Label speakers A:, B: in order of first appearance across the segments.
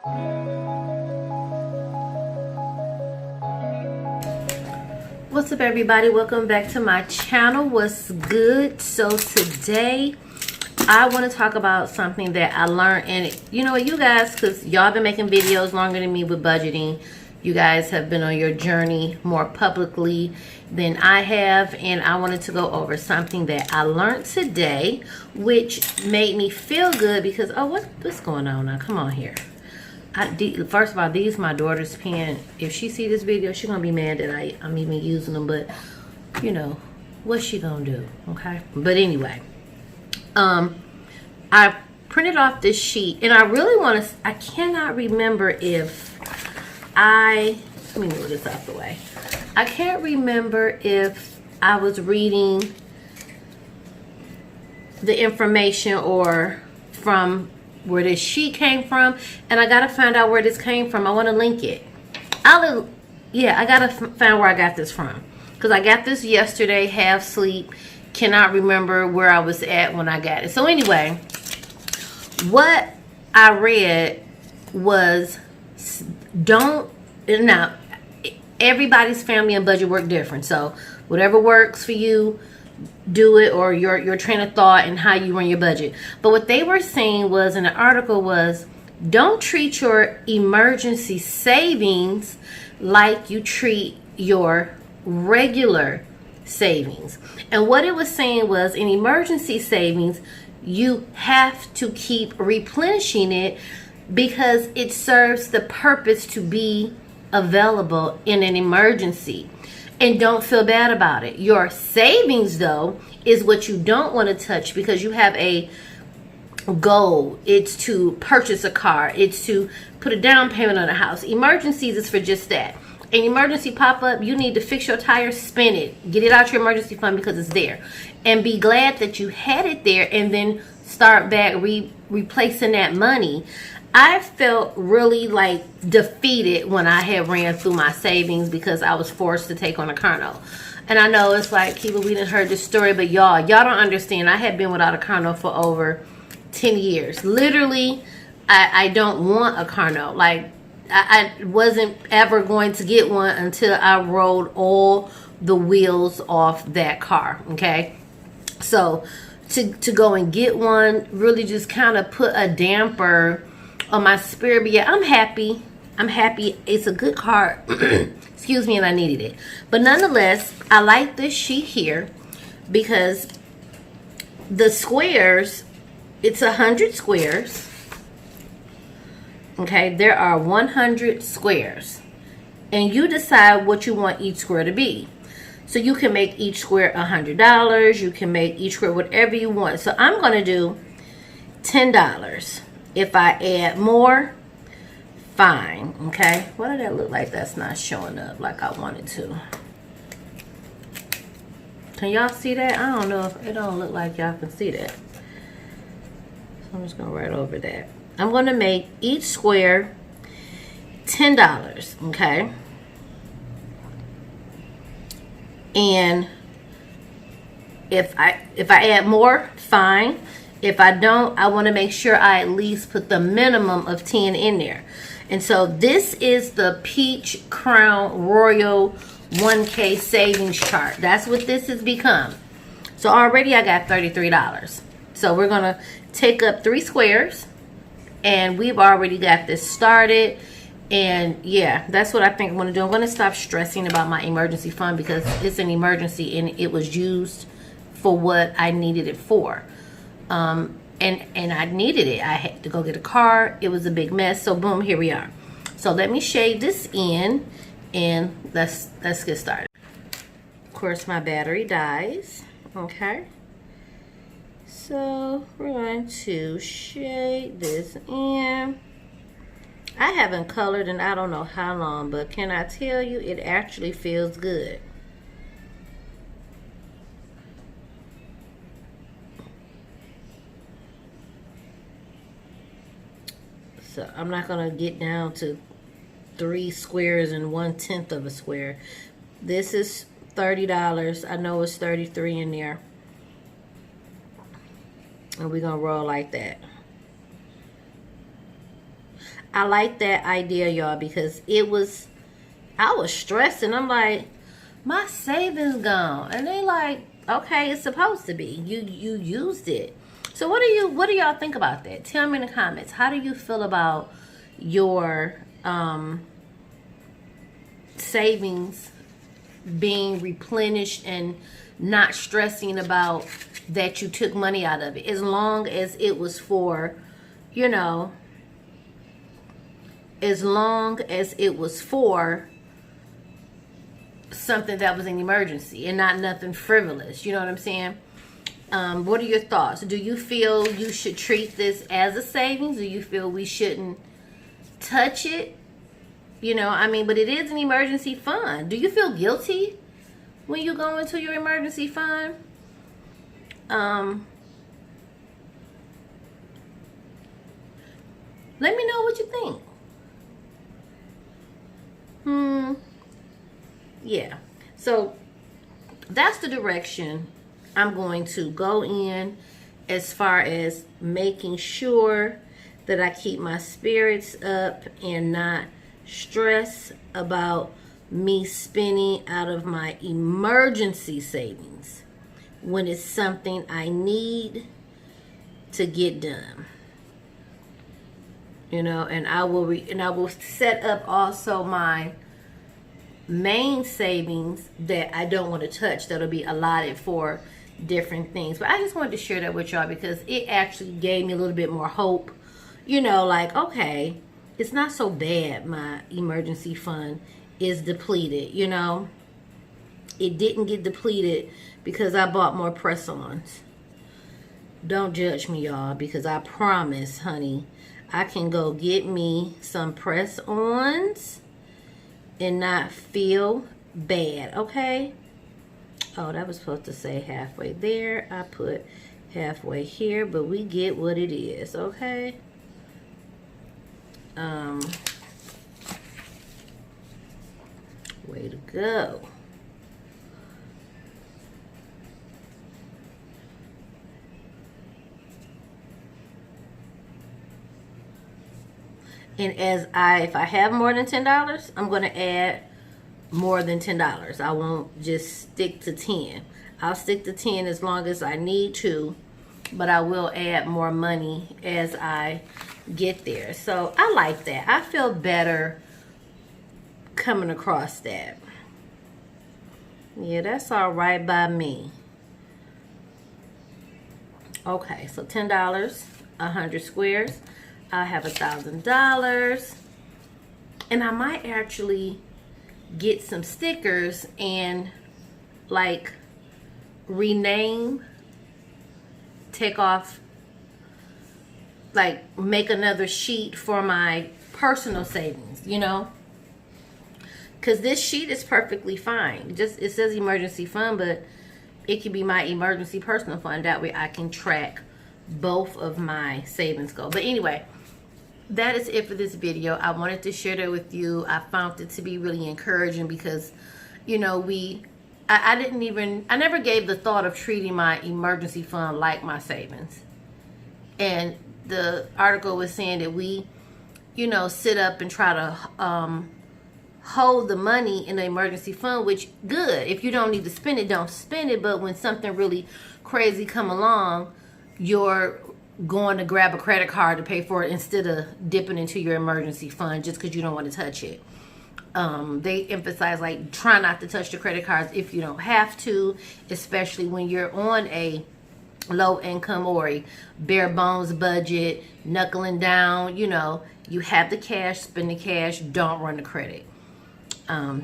A: What's up, everybody? Welcome back to my channel. What's good? So today I want to talk about something that I learned, and you know what, you guys, because y'all been making videos longer than me with budgeting, you guys have been on your journey more publicly than I have, and I wanted to go over something that I learned today, which made me feel good because, oh, what's going on now? Come on here. First of all, these my daughter's pen. If she see this video, she's gonna be mad that I'm even using them, but you know, what's she gonna do? Okay. But anyway, I printed off this sheet, and I really want to, I cannot remember if let me move this out the way. I can't remember if I was reading the information or from where this sheet came from, and I gotta find out where this came from. I want to link it. I gotta find where I got this from, because I got this yesterday, half sleep, cannot remember where I was at when I got it. So anyway, what I read was, now everybody's family and budget work different, so whatever works for you, do it, or your train of thought and how you run your budget. But what they were saying was, in the article, was don't treat your emergency savings like you treat your regular savings. And what it was saying was, in emergency savings, you have to keep replenishing it because it serves the purpose to be available in an emergency. And don't feel bad about it. Your savings, though, is what you don't want to touch, because you have a goal. It's to purchase a car. It's to put a down payment on a house. Emergencies is for just that. An emergency pop-up, you need to fix your tires, spend it. Get it out your emergency fund because it's there. And be glad that you had it there, and then start back replacing that money. I felt really like defeated when I had ran through my savings because I was forced to take on a car note. And I know it's like, Kiva, we didn't heard this story, but y'all don't understand. I had been without a car note for over 10 years. Literally, I don't want a car note. Like, I wasn't ever going to get one until I rolled all the wheels off that car, okay? So to go and get one really just kind of put a damper on my spirit. But yeah, I'm happy. It's a good car. Excuse me, and I needed it. But nonetheless, I like this sheet here because the squares, it's 100 squares. Okay, there are 100 squares. And you decide what you want each square to be. So you can make each square $100. You can make each square whatever you want. So I'm going to do $10. If I add more, fine. Okay, what did that look like? That's not showing up like I wanted to. Can y'all see that? I don't know if it don't look like y'all can see that. So I'm just gonna write over that. I'm gonna make each square $10. Okay, and if I add more, fine. If I don't, I want to make sure I at least put the minimum of 10 in there. And so this is the Peach Crown Royal 1K savings chart. That's what this has become. So already I got $33. So we're going to take up 3 squares, and we've already got this started. And yeah, that's what I think I'm going to do. I'm going to stop stressing about my emergency fund because it's an emergency and it was used for what I needed it for. And I needed it. I had to go get a car. It was a big mess. So boom, here we are. So let me shade this in, and let's get started. Of course, my battery dies. Okay. So we're going to shade this in. I haven't colored in I don't know how long, but can I tell you, it actually feels good. So I'm not gonna get down to 3 squares and 1/10 of a square. This is $30. I know it's 33 in there. And we're gonna roll like that. I like that idea, y'all, because I was stressing. I'm like, my savings gone. And they like, okay, it's supposed to be. You used it. So what do y'all think about that? Tell me in the comments. How do you feel about your savings being replenished and not stressing about that you took money out of it, as long as it was for, you know, as long as it was for something that was an emergency and not nothing frivolous. You know what I'm saying? What are your thoughts? Do you feel you should treat this as a savings? Do you feel we shouldn't touch it? You know, I mean, but it is an emergency fund. Do you feel guilty when you go into your emergency fund? Let me know what you think. Yeah. So that's the direction I'm going to go in, as far as making sure that I keep my spirits up and not stress about me spending out of my emergency savings when it's something I need to get done. You know, and I will set up also my main savings that I don't want to touch, that'll be allotted for different things. But I just wanted to share that with y'all because it actually gave me a little bit more hope. You know, like, okay, it's not so bad. My emergency fund is depleted. You know, it didn't get depleted because I bought more press-ons. Don't judge me, y'all, because I promise, honey, I can go get me some press-ons and not feel bad, okay? Oh, that was supposed to say halfway there. I put halfway here, but we get what it is, okay? Way to go. And if I have more than $10, I'm going to add more than $10. I won't just stick to 10. I'll stick to 10 as long as I need to, but I will add more money as I get there. So I like that. I feel better coming across that. Yeah, that's all right by me. Okay, so $10, 100 squares. I have $1,000, and I might actually get some stickers and like rename, take off, like make another sheet for my personal savings, you know, because this sheet is perfectly fine. It says emergency fund, but it could be my emergency personal fund. That way I can track both of my savings goals. But anyway, that is it for this video. I wanted to share that with you. I found it to be really encouraging because, you know, I never gave the thought of treating my emergency fund like my savings. And the article was saying that we, you know, sit up and try to hold the money in the emergency fund, which good. If you don't need to spend it, don't spend it. But when something really crazy come along, you're going to grab a credit card to pay for it instead of dipping into your emergency fund just because you don't want to touch it. They emphasize, like, try not to touch the credit cards if you don't have to, especially when you're on a low income or a bare bones budget, knuckling down. You know, you have the cash, spend the cash, don't run the credit.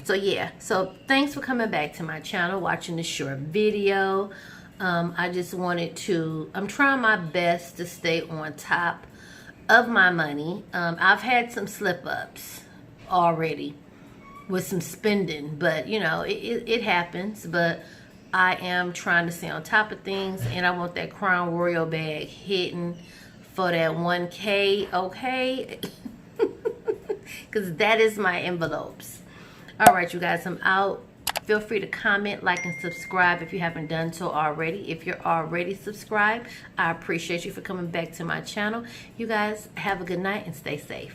A: So yeah, so thanks for coming back to my channel, watching this short video. I just wanted to, I'm trying my best to stay on top of my money. I've had some slip ups already with some spending, but you know, it happens. But I am trying to stay on top of things, and I want that Crown Royal bag hitting for that 1K, okay? Because that is my envelopes. All right, you guys, I'm out. Feel free to comment, like, and subscribe if you haven't done so already. If you're already subscribed, I appreciate you for coming back to my channel. You guys have a good night and stay safe.